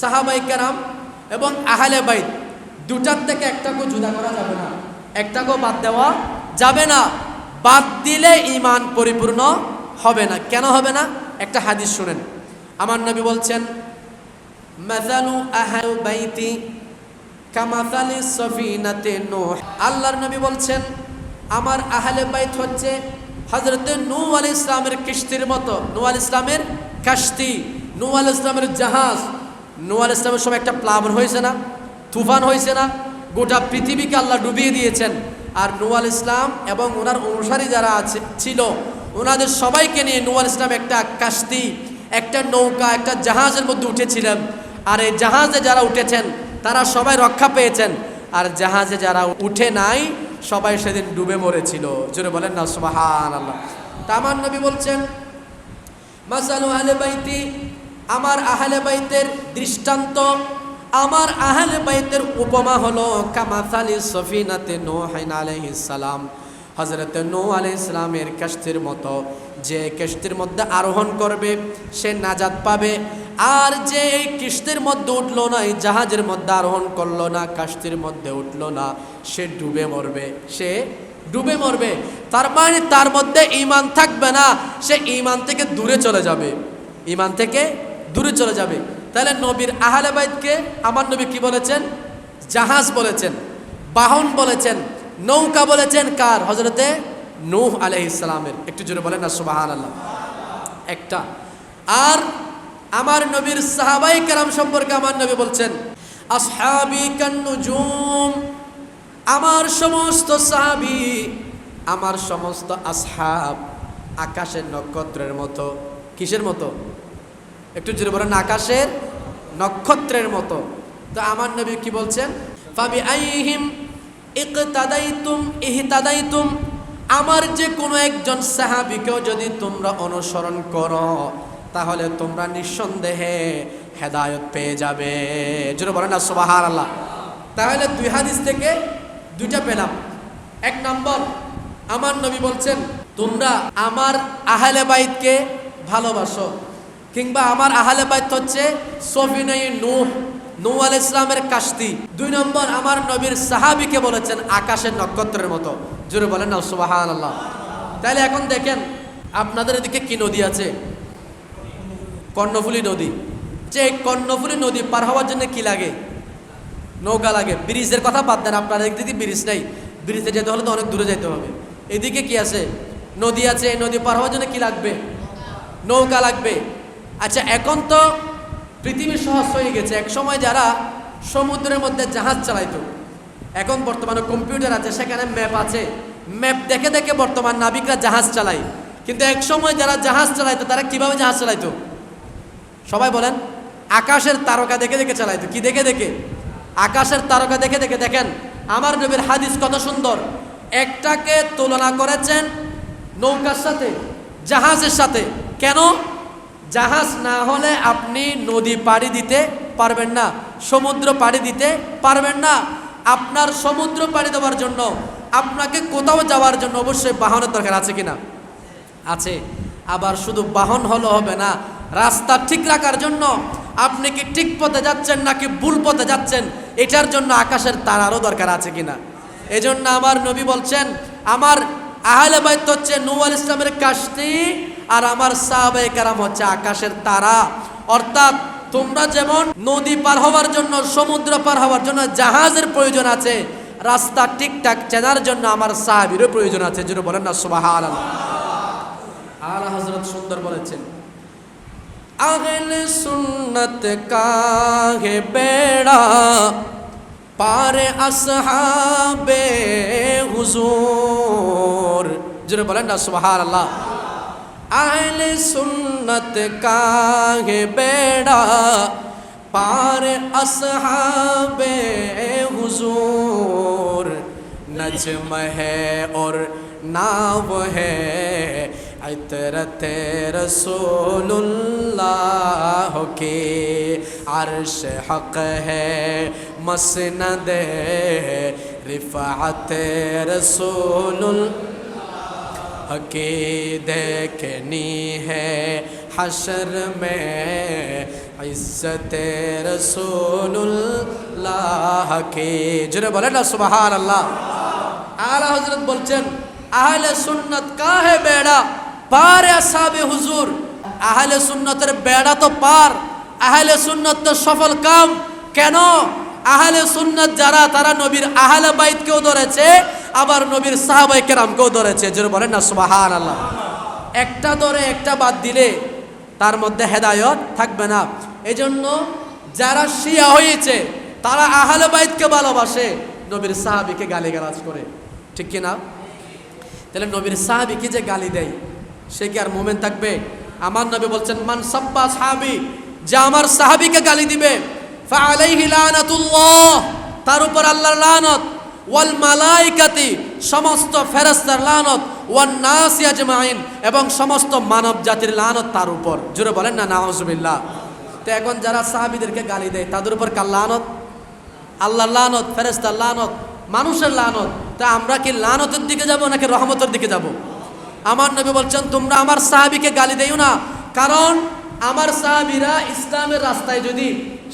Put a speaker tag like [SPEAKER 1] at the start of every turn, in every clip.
[SPEAKER 1] সাহাবায়ে কেরাম এবং আহলে বাইত দুটার থেকে একটাকেও জুদা করা যাবে না, একটাকেও বাদ দেওয়া যাবে না। বাদ দিলে ঈমান পরিপূর্ণ হবে না। কেন হবে না? একটা হাদিস শুনেন। আমার নবী বলছেন, মাযালু আহলি বাইতি কামাসালি সফিনাতে নূহ। আল্লাহর নবী বলছেন, আমার আহলে বাইত হচ্ছে হযরতে নূহ আলাইহিস সালামের কিস্তির মতো। নূহ আলাইহিস সালামের কাশতি, নূহ আলাইহিস সালামের জাহাজ। নূহ আলাইহিস সালামের সময় একটা প্লাবন হয়েছে না, তুফান হয়েছে না, গোটা পৃথিবীকে আল্লাহ ডুবিয়ে দিয়েছেন। আর নূহ আলাইহিস সালাম এবং ওনার অনুসারী যারা ছিল ওনাদের সবাইকে নিয়ে নূহ আলাইহিস সালাম একটা কাশতি, একটা নৌকা, একটা জাহাজের মধ্যে উঠেছিলেন। আর এই জাহাজে যারা উঠেছেন তারা সবাই রক্ষা পেয়েছেন, আর জাহাজে যারা উঠে নাই সবাই সেদিন ডুবে মরেছিল। জোরে বলেন না সুবহানাল্লাহ। তা আমার নবী বলছেন, মাসালু আহলে বাইতি, আমার আহলে বাইতের দৃষ্টান্ত, আমার আহলে বাইতের উপমা হলো কামাসালি সফিনাতে নূহ আলাইহিস সালাম, হযরত নূহ আলাইহিস সালামের কিস্তির মতো। যে কিস্তির মধ্যে আরোহণ করবে সে নাজাত পাবে, আর যে এই কিস্তির মধ্যে উঠলো না, এই জাহাজের মধ্যে আরোহণ করলো না, কিস্তির মধ্যে উঠলো না, সে ডুবে মরবে, সে ডুবে মরবে। তার মানে তার মধ্যে ঈমান থাকবে না, সে ঈমান থেকে দূরে চলে যাবে, ঈমান থেকে দূরে চলে যাবে। তাহলে নবীর আহলে বাইতকে আমার নবী কি বলেছেন? জাহাজ বলেছেন, বাহন বলেছেন, নৌকা বলেছেন কার? হযরতে নূহ আলাইহিস সালামের। একটু জোরে বলেন না সুবহানাল্লাহ। একটা। আর আমার নবীর সাহাবায়ে কেরাম সম্পর্কে আমার নবী বলছেন, আসহাবি কান্নুজুম, আমার সমস্ত সাহাবী, আমার সমস্ত আসহাব আকাশের নক্ষত্রের মতো। কিসের মতো? একটু জোরে বলেন। আকাশের নক্ষত্রের মতো। তো আমার নবী কি বলছেন? ফাবি আইহিম ইকতাদাইতুম ইহতাদাইতুম, আমার যে কোনো একজন সাহাবীকেও যদি তোমরা অনুসরণ করো তাহলে তোমরা নিঃসন্দেহে হেদায়েত পেয়ে যাবে। জোরে বলেন না সুবহানাল্লাহ। তাহলে দুই হাদিস থেকে দুইটা পেলাম। এক নম্বর, আমার নবী বলছেন তোমরা আমার আহলে বাইতকে ভালোবাসো, কিংবা আমার আহলে বাইত হচ্ছে সফিনায়ে নূহ, নূহ আলাইহিস সালামের কাশতি। দুই নম্বর, আমার নবীর সাহাবীকে বলেছেন আকাশের নক্ষত্রের মতো। জোরে বলেন না সুবহানাল্লাহ। তাহলে এখন দেখেন আপনাদের এদিকে কি নদী আছে? কর্ণফুলী নদী। যে কর্ণফুলী নদী পার হওয়ার জন্য কি লাগে? নৌকা লাগে। ব্রিজের কথা বাদ দেন, আপনার এদিকে ব্রিজ নেই, ব্রিজে যেতে হলে তো অনেক দূরে যেতে হবে। এদিকে কি আছে? নদী আছে। এই নদী পার হওয়ার জন্য কি লাগবে? নৌকা লাগবে। আচ্ছা, এখন তো পৃথিবী সহজ হয়ে গেছে। এক সময় যারা সমুদ্রের মধ্যে জাহাজ চালাইতো, এখন বর্তমানে কম্পিউটার আছে, সেখানে ম্যাপ আছে, ম্যাপ দেখে দেখে বর্তমান নাবিকরা জাহাজ চালায়। কিন্তু এক সময় যারা জাহাজ চালাইতো তারা কিভাবে জাহাজ চালাইতো? সবাই বলেন। আকাশের তারকা দেখে দেখে চালাইতো। কি দেখে দেখে? আকাশের তারকা দেখে দেখে। দেখেন আমার নবীর হাদিস কত সুন্দর। একটাকে তুলনা করেছেন নৌকার সাথে, জাহাজের সাথে। কেন? জাহাজ না হলে আপনি নদী পাড়ি দিতে পারবেন না, সমুদ্র পাড়ি দিতে পারবেন না। আপনার সমুদ্র পাড়ি দেওয়ার জন্য, আপনাকে কোথাও যাওয়ার জন্য অবশ্যই বাহনের দরকার আছে কিনা? আছে। আবার শুধু বাহন হলো হবে না, রাস্তা ঠিক রাখার জন্য আপনি কি ঠিক পথে যাচ্ছেন নাকি ভুল পথে যাচ্ছেন এটার জন্য আকাশের তারারও দরকার আছে কিনা। এজন্য আমার নবী বলছেন আমার আহলে বাইত হচ্ছে নূহ আলাইহিস সালামের কাশতি, আর আমার সাহাবায়ে কেরাম হচ্ছে আকাশের তারা। অর্থাৎ তোমরা যেমন নদী পার হওয়ার জন্য, সমুদ্র পার হওয়ার জন্য জাহাজের প্রয়োজন আছে, রাস্তা ঠিকঠাক চেনার জন্য আমার সাহাবীরও প্রয়োজন আছে। যেন বলেন না সুবহানাল্লাহ। আলা হযরত সুন্দর বলেছেন, আহলে সুন্নত কা হে বেড়া পারে আসহাবে হুজুর। যেন বলেন না সুবহানাল্লাহ। আহলে সুন্নত কা হে বেড়া পারে আসহাবে হুজুর, नज्म है और नाव है इतरत रसूलुल्लाह के, अर्श हक है मसनद रिफ़अत रसूलुल्लाह के, देखनी है हशर में इज्जत रसूलुल्लाह के जरे बोले ना सुभान अल्लाह। आला हजरत बोलছেন আহলে সুন্নাত কাহে বেড়া পার আসহাবে হুজুর। আহলে সুন্নাতের বেড়া তো পার, আহলে সুন্নাত তো সফল কাম। কেন? আহলে সুন্নাত যারা তারা নবীর আহলে বাইতকেও ধরেছে, আবার নবীর সাহাবায়ে কেরামকেও ধরেছে। জোরে বলেন না সুবহানাল্লাহ। একটা ধরে একটা বাদ দিলে তার মধ্যে হেদায়েত থাকবে না। এজন্য যারা শিয়া হয়েছে তারা আহলে বাইতকে ভালোবাসে, নবীর সাহাবীকে গালিগালাজ করে, ঠিক কি না? তাহলে নবীর সাহাবীকে যে গালি দেয় সে কি আর মুমিন থাকবে? আমার নবী বলছেন মান সাব্বা সাহাবী, যে আমার সাহাবীকে গালি দিবে ফাআলাইহি লানাতুল্লাহ, তার উপর আল্লাহর লানত, ওয়াল মালাইকাতি, সমস্ত ফেরেশতার লানত, ওয়ান নাসি আজমাইন, এবং সমস্ত মানব জাতির লানত তার উপর। জোরে বলেন না নাউজুবিল্লাহ। তো এখন যারা সাহাবীদেরকে গালি দেয় তাদের উপর কার লানত? আল্লাহর লানত, ফেরেশতার লানত, মানুষের লানত। তা আমরা কি লানতের দিকে যাব নাকি রহমতের দিকে যাব? আমার নবী বলছেন তোমরা আমার সাহাবীকে গালি দিও না, কারণ আমার সাহাবীরা ইসলামের রাস্তায় যদি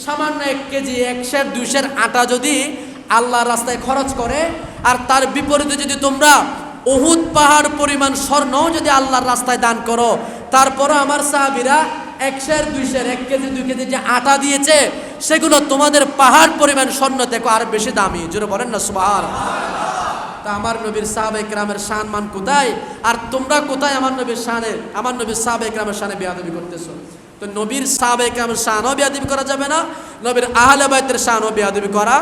[SPEAKER 1] সামান্য 1 কেজি 100 200 আটা যদি আল্লাহর রাস্তায় খরচ করে, আর তার বিপরীতে যদি তোমরা উহুদ পাহাড় পরিমাণ স্বর্ণ যদি আল্লাহর রাস্তায় দান করো, তারপরও আমার সাহাবীরা 100 200 1 কেজি 2 কেজি যে আটা দিয়েছে সেগুলো তোমাদের পাহাড় পরিমাণ স্বর্ণ থেকে আর বেশি দামি। জোরে বলেন না সুবহানাল্লাহ। তা আমার নবীর সাহাবায়ে কেরামের শান মান কোথায়, আর তোমরা কোথায় আমার নবীর শানে, আমার নবীর সাহাবায়ে কেরামের শানে বেয়াদবি করতেছো? তো নবীর সাহাবায়ে কেরামের শানও বেয়াদবি করা যাবে না, নবীর আহলে বাইতের শানও বেয়াদবি করা।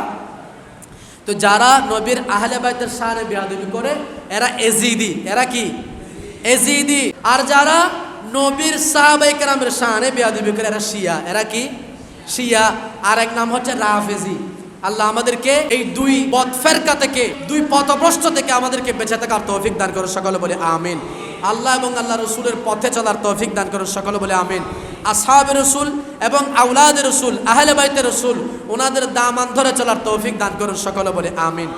[SPEAKER 1] তো যারা নবীর আহলে বাইতের শানে বেয়াদবি করে এরা এজিদি। এরা কি? এজিদি। আর যারা নবীর সাহাবায়ে কেরামের শানে বেয়াদবি করে এরা শিয়া। এরা কি? শিয়া। আর এক নাম হচ্ছে রাফেজি। আল্লাহ আমাদেরকে এই দুই পথফেরকা থেকে, দুই পথভ্রষ্ট থেকে আমাদেরকে বেঁচে থাকার তৌফিক দান করুন, সকলে বলে আমিন। আল্লাহ এবং আল্লাহ রসুলের পথে চলার তৌফিক দান করুন, সকলে বলে আমিন। আসহাবে রসুল এবং আওলাদে রসুল, আহলে বাইতে রসুল, ওনাদের দামান ধরে চলার তৌফিক দান করুন, সকলে বলে আমিন।